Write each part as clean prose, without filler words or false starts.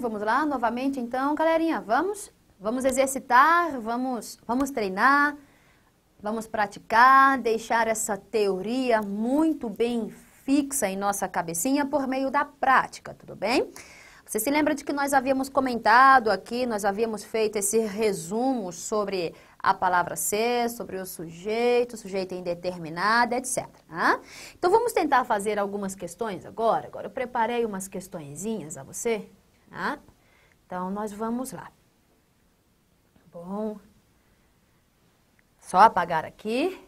vamos lá, novamente então, galerinha, vamos exercitar, vamos treinar, vamos praticar, deixar essa teoria muito bem fixa em nossa cabecinha por meio da prática, tudo bem? Você se lembra de que nós havíamos comentado aqui, nós havíamos feito esse resumo sobre a palavra ser, sobre o sujeito indeterminado, etc. Então, vamos tentar fazer algumas questões agora. Agora, eu preparei umas questõezinhas a você. Então, nós vamos lá. Bom, só apagar aqui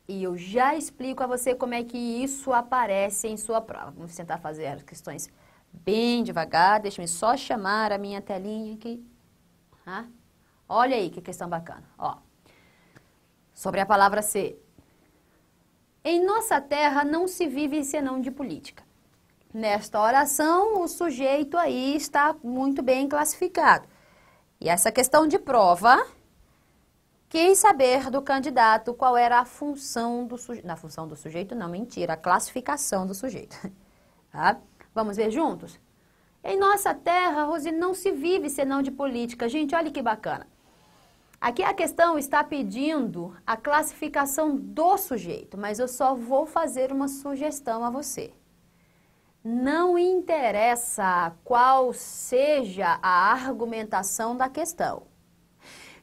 e eu já explico a você como é que isso aparece em sua prova. Vamos tentar fazer as questões bem devagar. Deixa eu só chamar a minha telinha aqui. Olha aí que questão bacana. Sobre a palavra ser. Em nossa terra não se vive senão de política. Nesta oração, o sujeito aí está muito bem classificado. E essa questão de prova, quis saber do candidato qual era a função do sujeito. Na função do sujeito, não, mentira, a classificação do sujeito. Vamos ver juntos? Em nossa terra, Rose, não se vive senão de política. Gente, olha que bacana. Aqui a questão está pedindo a classificação do sujeito, mas eu só vou fazer uma sugestão a você. Não interessa qual seja a argumentação da questão.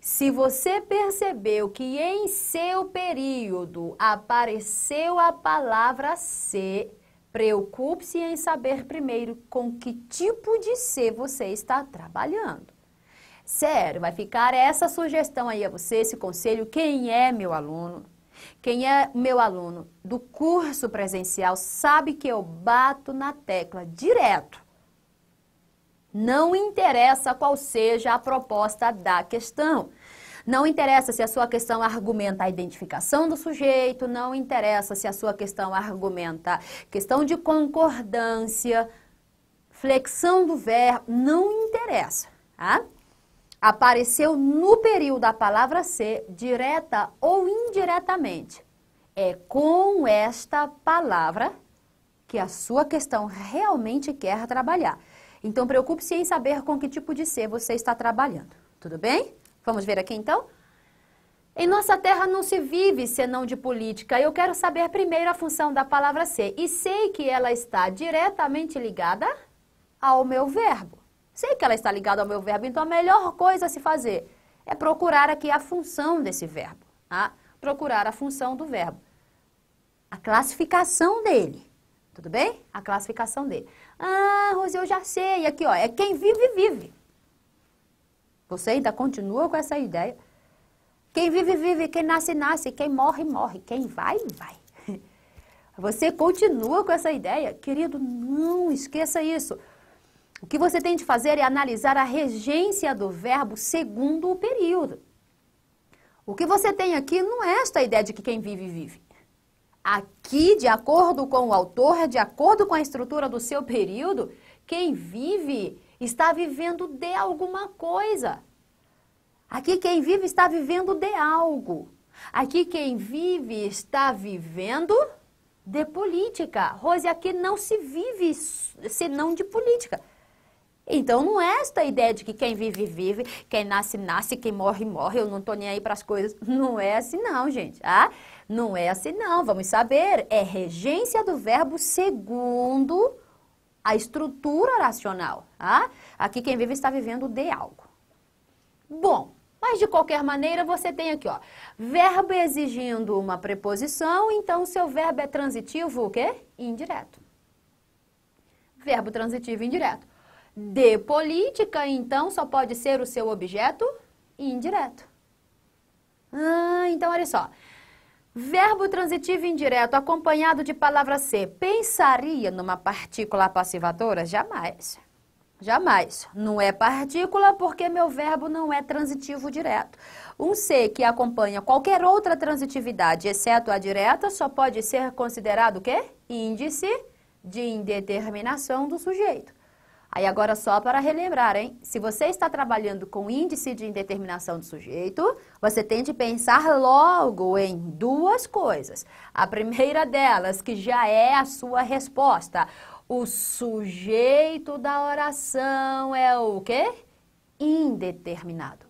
Se você percebeu que em seu período apareceu a palavra ser, preocupe-se em saber primeiro com que tipo de ser você está trabalhando. Sério, vai ficar essa sugestão aí a você, esse conselho. Quem é meu aluno? Quem é meu aluno do curso presencial sabe que eu bato na tecla direto. Não interessa qual seja a proposta da questão. Não interessa se a sua questão argumenta a identificação do sujeito, não interessa se a sua questão argumenta questão de concordância, flexão do verbo, não interessa. Apareceu no período da palavra ser, direta ou indiretamente. É com esta palavra que a sua questão realmente quer trabalhar. Então, preocupe-se em saber com que tipo de ser você está trabalhando. Tudo bem? Vamos ver aqui, então? Em nossa terra não se vive senão de política. Eu quero saber primeiro a função da palavra ser. E sei que ela está diretamente ligada ao meu verbo. Sei que ela está ligada ao meu verbo, então a melhor coisa a se fazer é procurar aqui a função desse verbo. Procurar a função do verbo. A classificação dele. Tudo bem? A classificação dele. Rose, eu já sei. Aqui, ó, é quem vive, vive. Você ainda continua com essa ideia? Quem vive, vive. Quem nasce, nasce. Quem morre, morre. Quem vai, vai. Você continua com essa ideia? Querido, não esqueça isso. O que você tem de fazer é analisar a regência do verbo segundo o período. O que você tem aqui não é esta ideia de que quem vive, vive. Aqui, de acordo com o autor, de acordo com a estrutura do seu período, quem vive está vivendo de alguma coisa. Aqui, quem vive está vivendo de algo. Aqui, quem vive está vivendo de política. Rose, aqui não se vive senão de política. Então, não é esta ideia de que quem vive, vive, quem nasce, nasce, quem morre, morre, eu não estou nem aí para as coisas. Não é assim não, gente. Não é assim não. Vamos saber, é regência do verbo segundo a estrutura oracional. Aqui quem vive está vivendo de algo. Bom, mas de qualquer maneira você tem aqui, ó, verbo exigindo uma preposição, então seu verbo é transitivo o quê? Indireto. Verbo transitivo indireto. De política, então, só pode ser o seu objeto indireto. Então, olha só. Verbo transitivo indireto acompanhado de palavra ser. Pensaria numa partícula passivadora? Jamais. Jamais. Não é partícula porque meu verbo não é transitivo direto. Um ser que acompanha qualquer outra transitividade, exceto a direta, só pode ser considerado o quê? Índice de indeterminação do sujeito. Aí agora só para relembrar, hein? Se você está trabalhando com índice de indeterminação do sujeito, você tem de pensar logo em duas coisas. A primeira delas, que já é a sua resposta. O sujeito da oração é o quê? Indeterminado.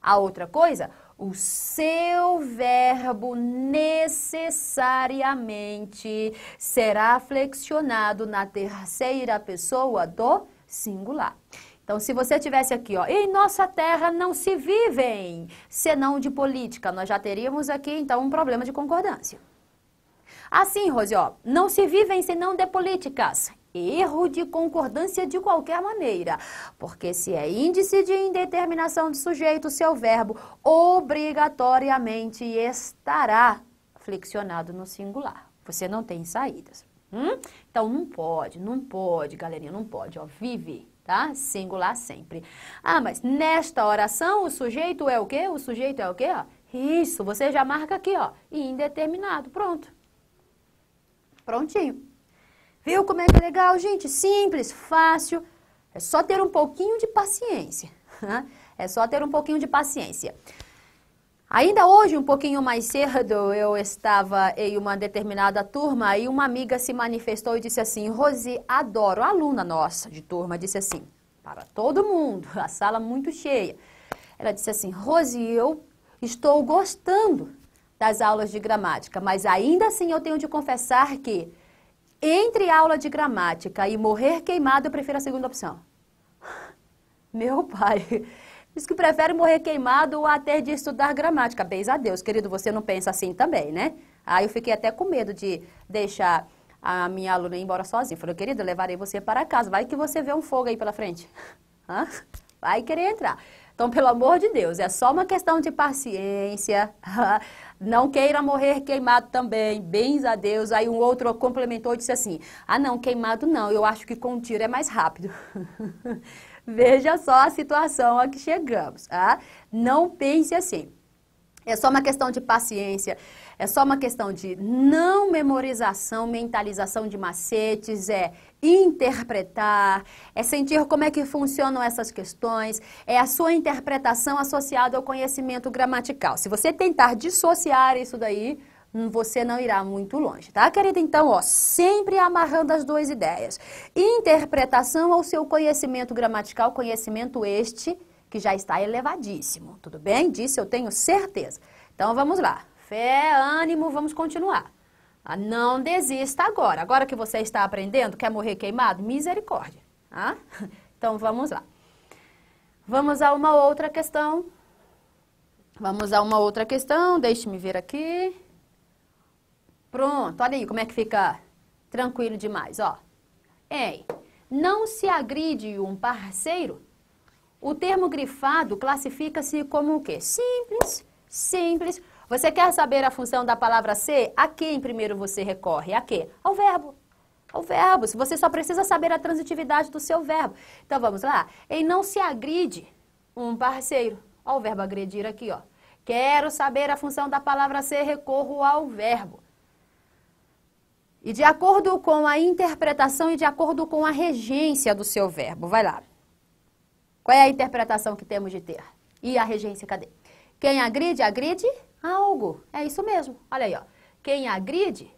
A outra coisa, o seu verbo necessariamente será flexionado na terceira pessoa do singular. Então, se você tivesse aqui, ó, em nossa terra não se vivem senão de política, nós já teríamos aqui, então, um problema de concordância. Assim, Rose, ó, não se vivem senão de políticas. Erro de concordância de qualquer maneira, porque se é índice de indeterminação de sujeito, seu verbo obrigatoriamente estará flexionado no singular. Você não tem saídas. Então, não pode, galerinha, não pode, ó, vive, tá? Singular sempre. Ah, mas nesta oração o sujeito é o quê? O sujeito é o quê, ó? Isso, você já marca aqui, ó, indeterminado, pronto. Prontinho. Viu como é que é legal, gente? Simples, fácil. É só ter um pouquinho de paciência. É só ter um pouquinho de paciência. Ainda hoje, um pouquinho mais cedo, eu estava em uma determinada turma e uma amiga se manifestou e disse assim, Rose, adoro. A aluna nossa de turma disse assim, para todo mundo, a sala muito cheia. Ela disse assim, Rose, eu estou gostando das aulas de gramática, mas ainda assim eu tenho de confessar que entre aula de gramática e morrer queimado, eu prefiro a segunda opção. Meu pai, diz que prefere morrer queimado a ter de estudar gramática. Bens a Deus, querido, você não pensa assim também, né? Aí eu fiquei até com medo de deixar a minha aluna ir embora sozinha. Falei, querido, eu levarei você para casa, vai que você vê um fogo aí pela frente. Vai querer entrar. Então, pelo amor de Deus, é só uma questão de paciência. Não queira morrer queimado também, bens a Deus. Aí um outro complementou e disse assim, ah não, queimado não, eu acho que com tiro é mais rápido. Veja só a situação a que chegamos, tá? Não pense assim. É só uma questão de paciência, é só uma questão de não memorização, mentalização de macetes, é interpretar, é sentir como é que funcionam essas questões, é a sua interpretação associada ao conhecimento gramatical. Se você tentar dissociar isso daí, você não irá muito longe, tá, querida? Então, ó, sempre amarrando as duas ideias. Interpretação ao seu conhecimento gramatical, conhecimento este que já está elevadíssimo, tudo bem? Disso eu tenho certeza. Então, vamos lá. Fé, ânimo, vamos continuar. Não desista agora. Agora que você está aprendendo, quer morrer queimado? Misericórdia. Tá? Então, vamos lá. Vamos a uma outra questão. Deixe-me ver aqui. Pronto, olha aí como é que fica tranquilo demais, ó. Ei, não se agride um parceiro. O termo grifado classifica-se como o quê? Simples, simples. Você quer saber a função da palavra ser? A quem primeiro você recorre? A quê? Ao verbo. Ao verbo. Você só precisa saber a transitividade do seu verbo. Então, vamos lá. Em não se agride um parceiro. Ó, o verbo agredir aqui, ó. Quero saber a função da palavra ser, recorro ao verbo. E de acordo com a interpretação e de acordo com a regência do seu verbo. Vai lá. Qual é a interpretação que temos de ter? E a regência, cadê? Quem agride, agride algo. É isso mesmo. Olha aí, ó. Quem agride,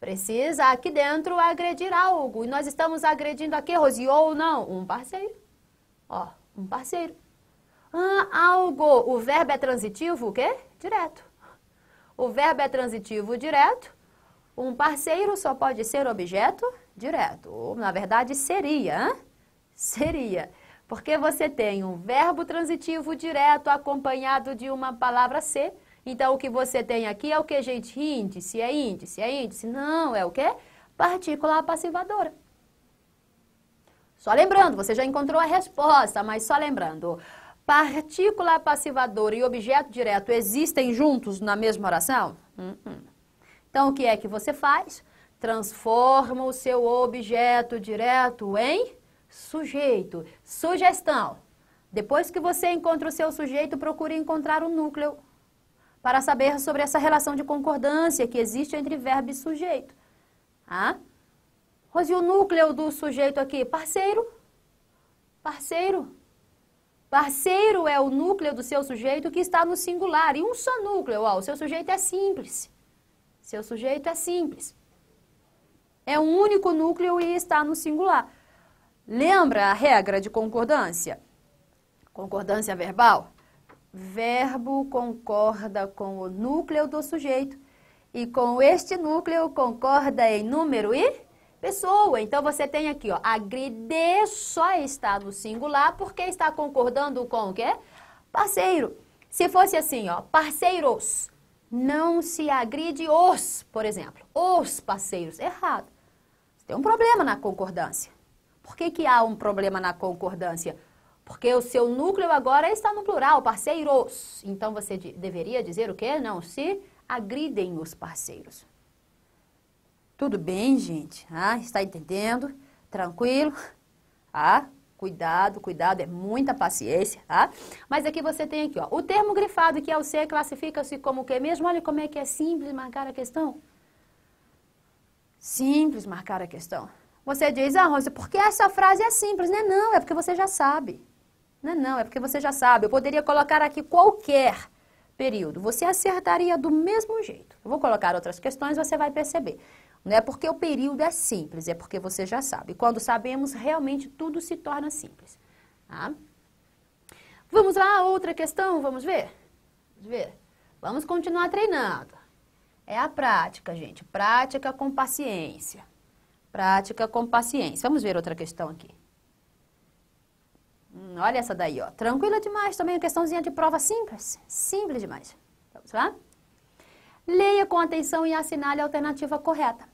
precisa aqui dentro agredir algo. E nós estamos agredindo aqui, Rosi, ou não? Um parceiro. Ó, um parceiro. Algo. O verbo é transitivo, o quê? Direto. O verbo é transitivo direto. Um parceiro só pode ser objeto direto. Ou, na verdade, seria. Seria. Porque você tem um verbo transitivo direto acompanhado de uma palavra ser. Então, o que você tem aqui é o que, gente? Índice, é índice, é índice. Não, é o quê? Partícula passivadora. Só lembrando, você já encontrou a resposta, mas só lembrando. Partícula passivadora e objeto direto existem juntos na mesma oração? Então, o que é que você faz? Transforma o seu objeto direto em sujeito. Sugestão. Depois que você encontra o seu sujeito, procure encontrar o núcleo para saber sobre essa relação de concordância que existe entre verbo e sujeito. Rose, o núcleo do sujeito aqui? Parceiro. Parceiro. Parceiro é o núcleo do seu sujeito que está no singular. E um só núcleo, ó, o seu sujeito é simples. Seu sujeito é simples. É um único núcleo e está no singular. Lembra a regra de concordância? Concordância verbal? Verbo concorda com o núcleo do sujeito e com este núcleo concorda em número e pessoa. Então, você tem aqui, ó, agride só está no singular porque está concordando com o quê? Parceiro. Se fosse assim, ó, parceiros, não se agride os, por exemplo, os parceiros. Errado. Tem um problema na concordância. Por que há um problema na concordância? Porque o seu núcleo agora está no plural, parceiros. Então, você deveria dizer o quê? Não se agridem os parceiros. Tudo bem, gente? Está entendendo? Tranquilo? Cuidado, cuidado, é muita paciência, Mas aqui você tem aqui, ó, o termo grifado, que é o ser, classifica-se como o quê mesmo? Olha como é que é simples marcar a questão. Simples marcar a questão. Você diz, Rosa, porque essa frase é simples, né? Não, é porque você já sabe. Não, é porque você já sabe. Eu poderia colocar aqui qualquer período. Você acertaria do mesmo jeito. Eu vou colocar outras questões, você vai perceber. Não é porque o período é simples, é porque você já sabe. Quando sabemos, realmente tudo se torna simples. Vamos lá, outra questão, vamos ver? Vamos continuar treinando. É a prática, gente. Prática com paciência. Prática com paciência. Vamos ver outra questão aqui. Olha essa daí, ó. Tranquila demais também, uma questãozinha de prova simples. Simples demais. Vamos lá? Leia com atenção e assinale a alternativa correta.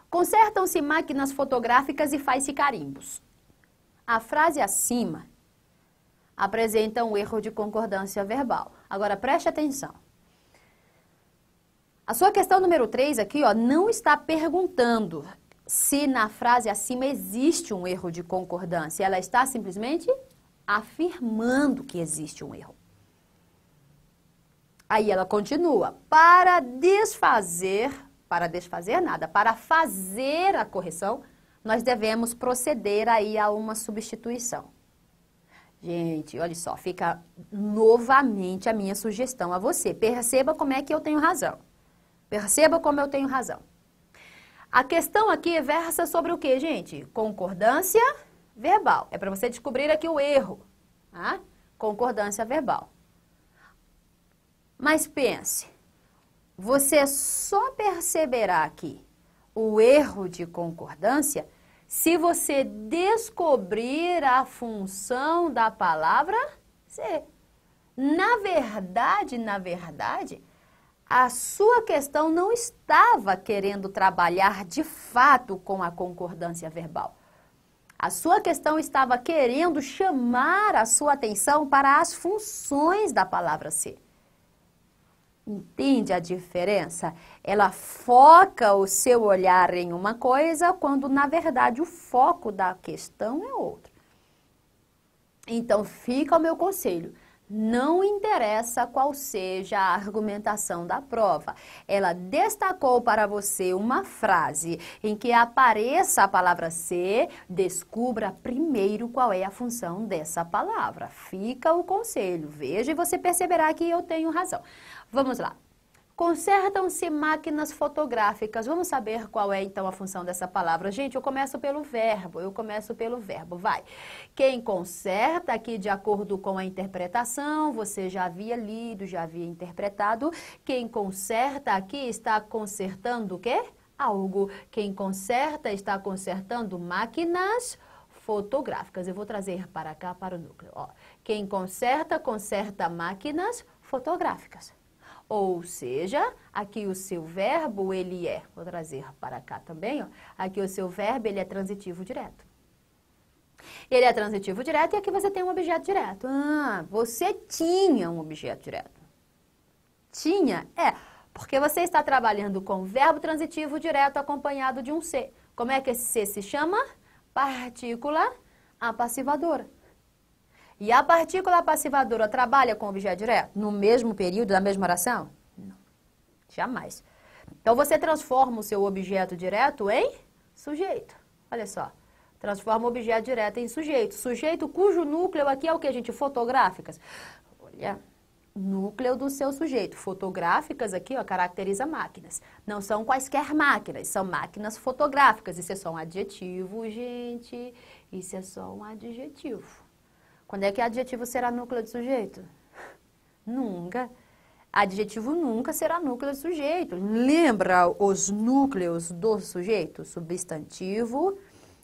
Consertam-se máquinas fotográficas e faz-se carimbos. A frase acima apresenta um erro de concordância verbal. Agora, preste atenção. A sua questão número 3 aqui, ó, não está perguntando se na frase acima existe um erro de concordância. Ela está simplesmente afirmando que existe um erro. Aí ela continua. Para fazer a correção, nós devemos proceder aí a uma substituição. Gente, olha só, fica novamente a minha sugestão a você. Perceba como é que eu tenho razão. Perceba como eu tenho razão. A questão aqui versa sobre o quê, gente? Concordância verbal. É para você descobrir aqui o erro. Concordância verbal. Mas pense, você só perceberá aqui o erro de concordância se você descobrir a função da palavra ser. Na verdade, a sua questão não estava querendo trabalhar de fato com a concordância verbal. A sua questão estava querendo chamar a sua atenção para as funções da palavra ser. Entende a diferença? Ela foca o seu olhar em uma coisa, quando na verdade o foco da questão é outra. Então fica o meu conselho. Não interessa qual seja a argumentação da prova. Ela destacou para você uma frase em que apareça a palavra ser, descubra primeiro qual é a função dessa palavra. Fica o conselho. Veja e você perceberá que eu tenho razão. Vamos lá. Consertam-se máquinas fotográficas. Vamos saber qual é, então, a função dessa palavra. Gente, eu começo pelo verbo. Vai. Quem conserta, aqui de acordo com a interpretação, você já havia lido, já havia interpretado. Quem conserta aqui está consertando o quê? Algo. Quem conserta está consertando máquinas fotográficas. Eu vou trazer para cá, para o núcleo. Quem conserta, conserta máquinas fotográficas. Ou seja, aqui o seu verbo, ele é, vou trazer para cá também, aqui o seu verbo, ele é transitivo direto. Ele é transitivo direto e aqui você tem um objeto direto. Você tinha um objeto direto. Tinha? Porque você está trabalhando com verbo transitivo direto acompanhado de um ser. Como é que esse ser se chama? Partícula apassivadora. E a partícula apassivadora trabalha com objeto direto? No mesmo período, na mesma oração? Não, jamais. Então, você transforma o seu objeto direto em sujeito. Olha só, transforma o objeto direto em sujeito. Sujeito cujo núcleo aqui é o que, gente? Fotográficas. Olha, núcleo do seu sujeito. Fotográficas aqui, ó, caracteriza máquinas. Não são quaisquer máquinas, são máquinas fotográficas. Isso é só um adjetivo, gente. Isso é só um adjetivo. Quando é que adjetivo será núcleo do sujeito? Nunca. Adjetivo nunca será núcleo do sujeito. Lembra os núcleos do sujeito? Substantivo,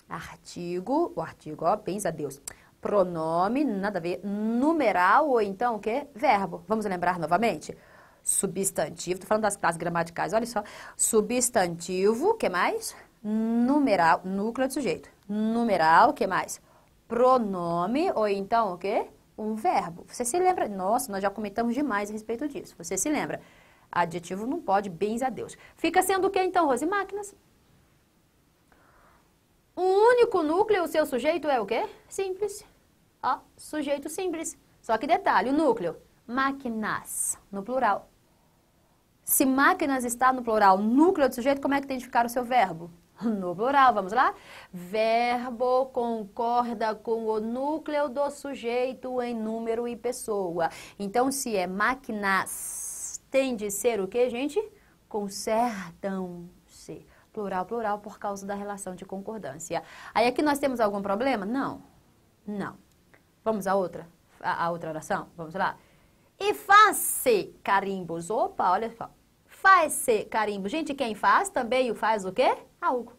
artigo, o artigo, ó, pensa a Deus. Pronome, nada a ver. Numeral ou então o quê? Verbo. Vamos lembrar novamente? Substantivo, tô falando das classes gramaticais, olha só. Substantivo, que mais? Numeral, núcleo do sujeito. Numeral, que mais? Pronome ou então o quê? Um verbo. Você se lembra? Nossa, nós já comentamos demais a respeito disso. Você se lembra? Adjetivo não pode, bens a Deus. Fica sendo o que então, Rose? Máquinas. O único núcleo, o seu sujeito é o quê? Simples. Ó, sujeito simples. Só que detalhe, o núcleo. Máquinas, no plural. Se máquinas está no plural, núcleo do sujeito, como é que tem de ficar o seu verbo? No plural, vamos lá? Verbo concorda com o núcleo do sujeito em número e pessoa. Então, se é máquinas, tem de ser o quê, gente? Consertam-se. Plural, plural, por causa da relação de concordância. Aí aqui nós temos algum problema? Não. Não. Vamos à outra? A outra oração? Vamos lá? E faz-se carimbos. Opa, olha só. Faz-se carimbo. Gente, quem faz também o faz o quê? Algo.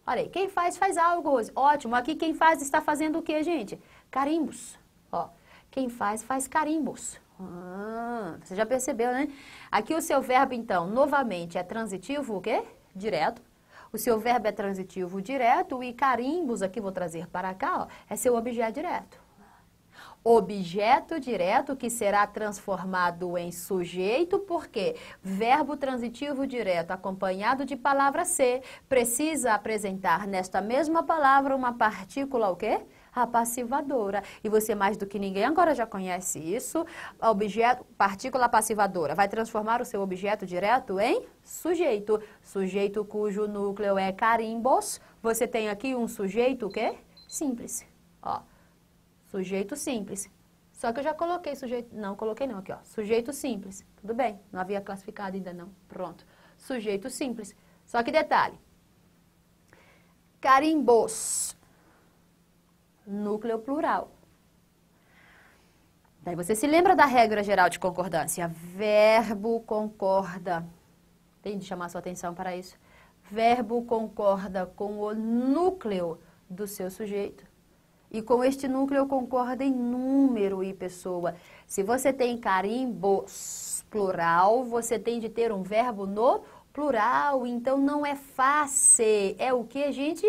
Olha aí, quem faz, faz algo, Rose. Ótimo. Aqui quem faz está fazendo o quê, gente? Carimbos. Ó, quem faz, faz carimbos. Você já percebeu, né? Aqui o seu verbo, então, novamente, é transitivo o quê? Direto. O seu verbo é transitivo direto e carimbos, aqui vou trazer para cá, ó, é seu objeto direto. Objeto direto que será transformado em sujeito, porque verbo transitivo direto acompanhado de palavra ser precisa apresentar nesta mesma palavra uma partícula o quê? A passivadora. E você mais do que ninguém agora já conhece isso. Objeto, partícula passivadora vai transformar o seu objeto direto em sujeito. Sujeito cujo núcleo é carimbos. Você tem aqui um sujeito o quê? Simples. Ó. Sujeito simples. Só que eu já coloquei sujeito... Não, coloquei não aqui, ó. Sujeito simples. Tudo bem. Não havia classificado ainda não. Pronto. Sujeito simples. Só que detalhe. Carimbos. Núcleo plural. Daí você se lembra da regra geral de concordância. Verbo concorda. Tem de chamar sua atenção para isso. Verbo concorda com o núcleo do seu sujeito. E com este núcleo concorda em número e pessoa. Se você tem carimbos plural, você tem de ter um verbo no plural. Então não é face. É o que, gente?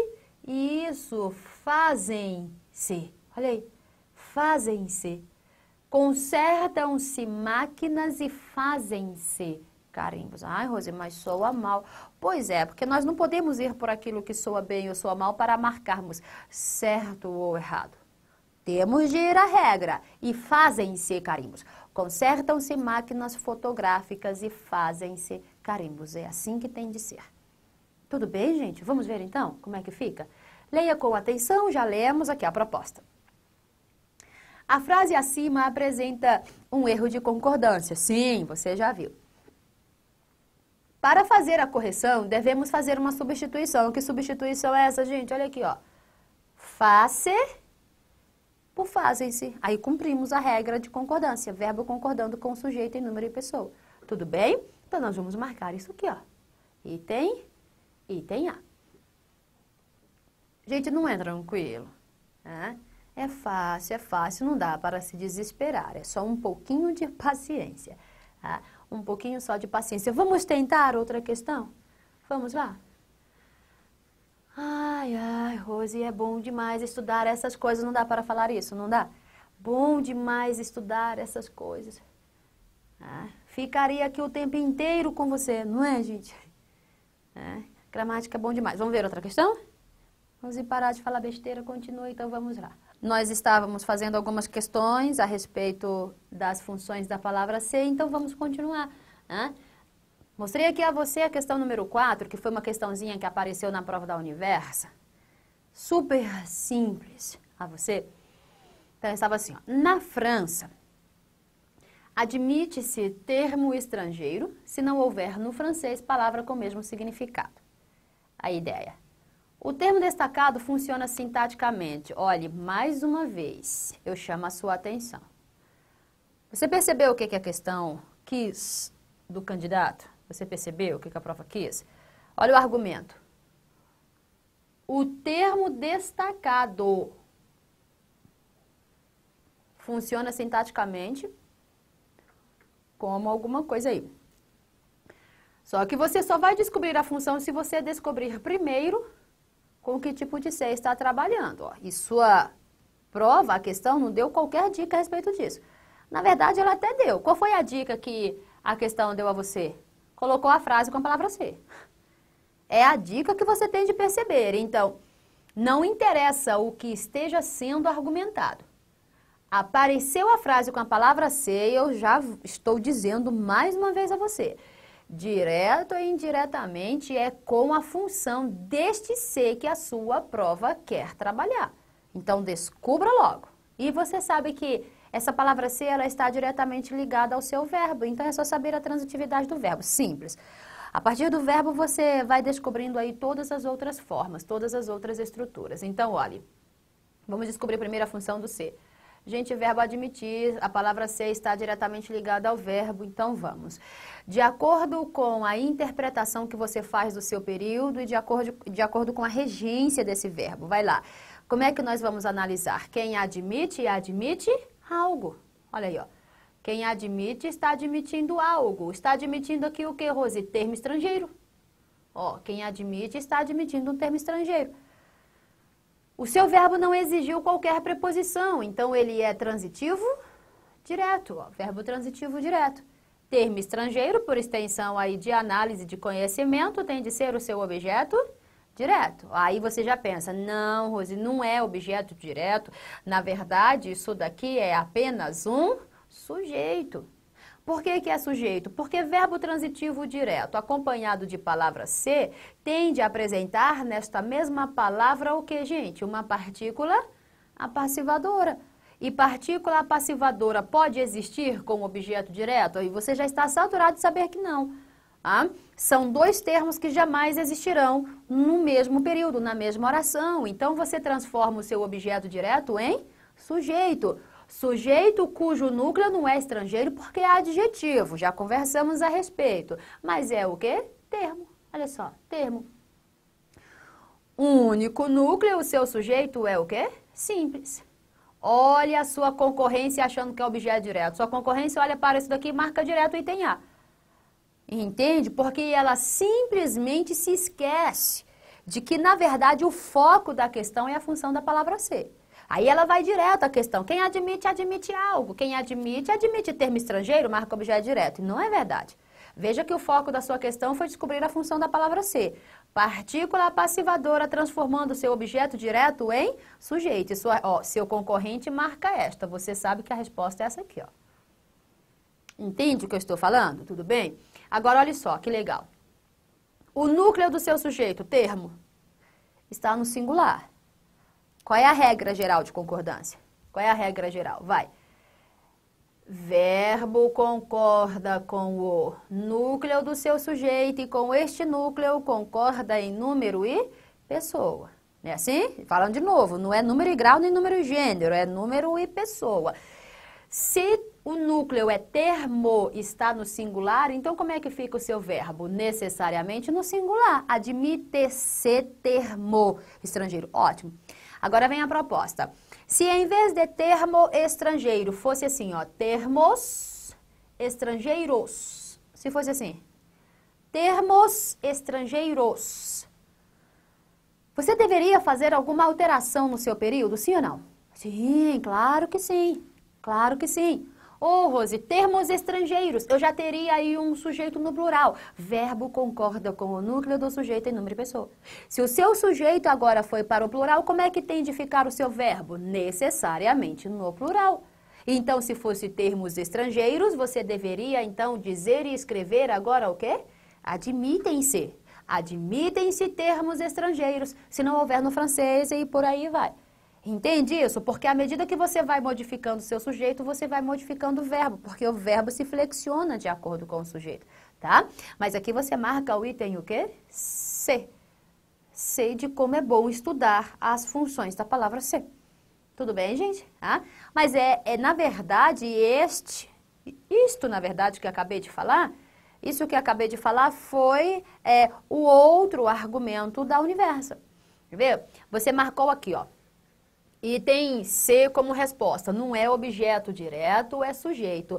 Isso, fazem-se. Olha aí, fazem-se. Consertam-se máquinas e fazem-se carimbos. Ai, Rose, mas soa mal. Pois é, porque nós não podemos ir por aquilo que soa bem ou soa mal para marcarmos certo ou errado. Temos de ir à regra e fazem-se carimbos. Consertam-se máquinas fotográficas e fazem-se carimbos. É assim que tem de ser. Tudo bem, gente? Vamos ver então como é que fica? Leia com atenção, já lemos aqui a proposta. A frase acima apresenta um erro de concordância. Sim, você já viu. Para fazer a correção, devemos fazer uma substituição. Que substituição é essa, gente? Olha aqui, ó. Face por fazem-se. Aí cumprimos a regra de concordância. Verbo concordando com o sujeito em número e pessoa. Tudo bem? Então, nós vamos marcar isso aqui, ó. Item A. Gente, não é tranquilo, né? É fácil, não dá para se desesperar. É só um pouquinho de paciência, tá? Um pouquinho só de paciência. Vamos tentar outra questão? Vamos lá? Ai, Rose, é bom demais estudar essas coisas. Não dá para falar isso, não dá? Bom demais estudar essas coisas. Ficaria aqui o tempo inteiro com você, não é, gente? Gramática é bom demais. Vamos ver outra questão? Vamos parar de falar besteira, continua, então vamos lá. Nós estávamos fazendo algumas questões a respeito das funções da palavra ser, então vamos continuar. Mostrei aqui a você a questão número 4, que foi uma questãozinha que apareceu na prova da Universa. Super simples a você. Então, estava assim, ó. Na França, Admite-se termo estrangeiro se não houver no francês palavra com o mesmo significado. A ideia. O termo destacado funciona sintaticamente. Olhe, mais uma vez, eu chamo a sua atenção. Você percebeu o que a questão quis do candidato? Você percebeu o que a prova quis? Olha o argumento. O termo destacado funciona sintaticamente como alguma coisa aí. Só que você só vai descobrir a função se você descobrir primeiro com que tipo de ser está trabalhando. Ó. E sua prova, a questão, não deu qualquer dica a respeito disso. Na verdade, ela até deu. Qual foi a dica que a questão deu a você? Colocou a frase com a palavra ser. É a dica que você tem de perceber. Então, não interessa o que esteja sendo argumentado. Apareceu a frase com a palavra ser, eu já estou dizendo mais uma vez a você. Direto ou indiretamente é com a função deste ser que a sua prova quer trabalhar. Então, descubra logo. E você sabe que essa palavra ser, ela está diretamente ligada ao seu verbo. Então, é só saber a transitividade do verbo. Simples. A partir do verbo, você vai descobrindo aí todas as outras formas, todas as outras estruturas. Então, olhe, vamos descobrir primeiro a função do ser. Gente, verbo admitir, a palavra ser está diretamente ligada ao verbo, então vamos. De acordo com a interpretação que você faz do seu período e de acordo com a regência desse verbo, vai lá. Como é que nós vamos analisar? Quem admite, admite algo. Olha aí, ó. Quem admite está admitindo algo. Está admitindo aqui o que, Rose? Termo estrangeiro. Ó, quem admite está admitindo um termo estrangeiro. O seu verbo não exigiu qualquer preposição, então ele é transitivo direto, ó, verbo transitivo direto. Termo estrangeiro, por extensão aí de análise de conhecimento, tem de ser o seu objeto direto. Aí você já pensa, não, Rose, não é objeto direto, na verdade isso daqui é apenas um sujeito. Por que é sujeito? Porque verbo transitivo direto, acompanhado de palavra ser, tende a apresentar nesta mesma palavra o que, gente? Uma partícula apassivadora. E partícula apassivadora pode existir como objeto direto? E você já está saturado de saber que não. Ah? São dois termos que jamais existirão no mesmo período, na mesma oração. Então, você transforma o seu objeto direto em sujeito. Sujeito cujo núcleo não é estrangeiro porque é adjetivo, já conversamos a respeito. Mas é o quê? Termo. Olha só, termo. Único núcleo, o seu sujeito é o quê? Simples. Olha a sua concorrência achando que é objeto direto. Sua concorrência olha para isso daqui e marca direto o item A. Entende? Porque ela simplesmente se esquece de que, na verdade, o foco da questão é a função da palavra ser. Aí ela vai direto à questão. Quem admite, admite algo. Quem admite, admite termo estrangeiro, marca objeto direto. E não é verdade. Veja que o foco da sua questão foi descobrir a função da palavra ser. Partícula passivadora transformando seu objeto direto em sujeito. E seu concorrente marca esta. Você sabe que a resposta é essa aqui, ó. Entende o que eu estou falando? Tudo bem? Agora, olha só, que legal. O núcleo do seu sujeito, termo, está no singular. Qual é a regra geral de concordância? Qual é a regra geral? Vai. Verbo concorda com o núcleo do seu sujeito e com este núcleo concorda em número e pessoa. Não é assim? Falando de novo, não é número e grau nem número e gênero, é número e pessoa. Se o núcleo é termo, está no singular, então como é que fica o seu verbo? Necessariamente no singular. Admite-se termo estrangeiro. Ótimo. Agora vem a proposta. Se em vez de termo estrangeiro fosse assim, ó, termos estrangeiros. Se fosse assim, termos estrangeiros. Você deveria fazer alguma alteração no seu período, sim ou não? Sim, claro que sim. Claro que sim. Ô, Rose, termos estrangeiros. Eu já teria aí um sujeito no plural. Verbo concorda com o núcleo do sujeito em número e pessoa. Se o seu sujeito agora foi para o plural, como é que tem de ficar o seu verbo? Necessariamente no plural. Então, se fosse termos estrangeiros, você deveria, então, dizer e escrever agora o quê? Admitem-se. Admitem-se termos estrangeiros, se não houver no francês e por aí vai. Entende isso? Porque à medida que você vai modificando o seu sujeito, você vai modificando o verbo, porque o verbo se flexiona de acordo com o sujeito, tá? Mas aqui você marca o item o quê? C. C de como é bom estudar as funções da palavra ser. Tudo bem, gente? Tá? Mas na verdade, isto, na verdade, que eu acabei de falar, isso que eu acabei de falar foi o outro argumento da Universa. Quer ver? Você marcou aqui, ó. Item C como resposta. Não é objeto direto, é sujeito.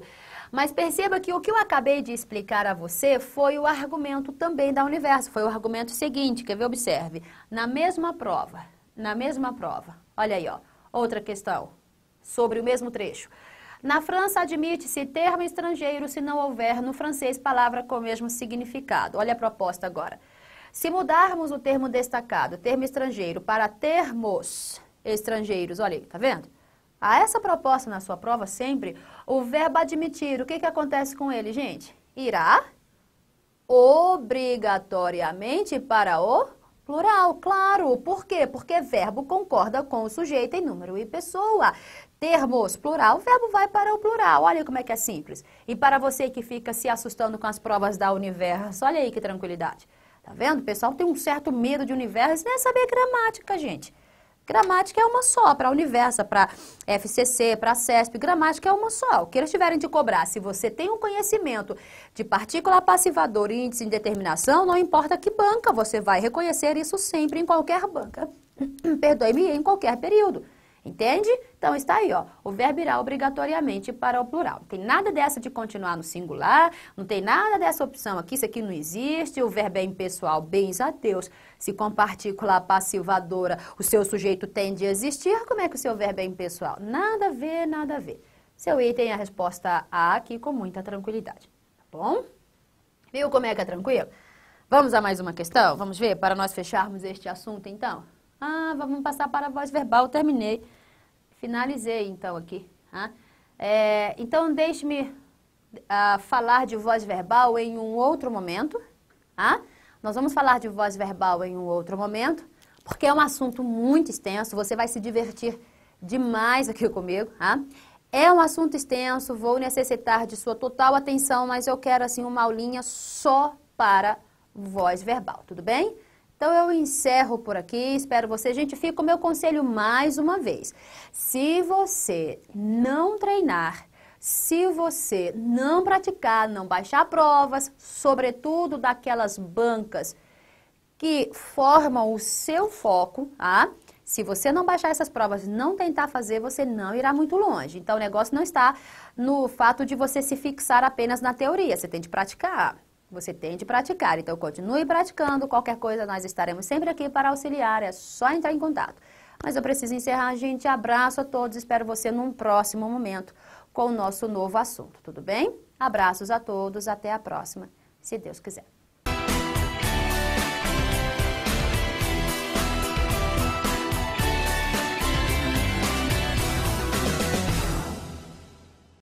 Mas perceba que o que eu acabei de explicar a você foi o argumento também da Universo. Foi o argumento seguinte, quer ver? Observe. Na mesma prova, olha aí, ó, outra questão sobre o mesmo trecho. Na França, admite-se termo estrangeiro se não houver no francês palavra com o mesmo significado. Olha a proposta agora. Se mudarmos o termo destacado, termo estrangeiro, para termos estrangeiros, olha aí, tá vendo? A essa proposta na sua prova sempre, o verbo admitir, o que acontece com ele, gente? Irá obrigatoriamente para o plural, claro. Por quê? Porque verbo concorda com o sujeito em número e pessoa. Termos, plural, o verbo vai para o plural. Olha como é que é simples. E para você que fica se assustando com as provas da Universo, olha aí que tranquilidade. Tá vendo? O pessoal tem um certo medo de Universo, nem é saber gramática, gente. Gramática é uma só, para a Universa, para FCC, para a CESP, gramática é uma só. O que eles tiverem de cobrar, se você tem um conhecimento de partícula passivadora e índice de determinação, não importa que banca, você vai reconhecer isso sempre em qualquer banca. Perdoe-me, em qualquer período. Entende? Então está aí, ó. O verbo irá obrigatoriamente para o plural. Não tem nada dessa de continuar no singular, não tem nada dessa opção aqui, isso aqui não existe, o verbo é impessoal, bens a Deus. Se com partícula passivadora o seu sujeito tem de existir, como é que o seu verbo é impessoal? Nada a ver, nada a ver. Seu item é a resposta A aqui com muita tranquilidade. Tá bom? Viu como é que é tranquilo? Vamos a mais uma questão? Vamos ver, para nós fecharmos este assunto então? Vamos passar para a voz verbal, terminei. Finalizei, então, aqui. Então, deixe-me falar de voz verbal em um outro momento. Nós vamos falar de voz verbal em um outro momento, porque é um assunto muito extenso, você vai se divertir demais aqui comigo. É um assunto extenso, vou necessitar de sua total atenção, mas eu quero, assim, uma aulinha só para voz verbal, tudo bem? Então, eu encerro por aqui, espero você. Gente, fica o meu conselho mais uma vez. Se você não treinar, se você não praticar, não baixar provas, sobretudo daquelas bancas que formam o seu foco, se você não baixar essas provas, não tentar fazer, você não irá muito longe. Então, o negócio não está no fato de você se fixar apenas na teoria, você tem de praticar. Você tem de praticar, então continue praticando, qualquer coisa nós estaremos sempre aqui para auxiliar, é só entrar em contato. Mas eu preciso encerrar, gente, abraço a todos, espero você num próximo momento com o nosso novo assunto, tudo bem? Abraços a todos, até a próxima, se Deus quiser.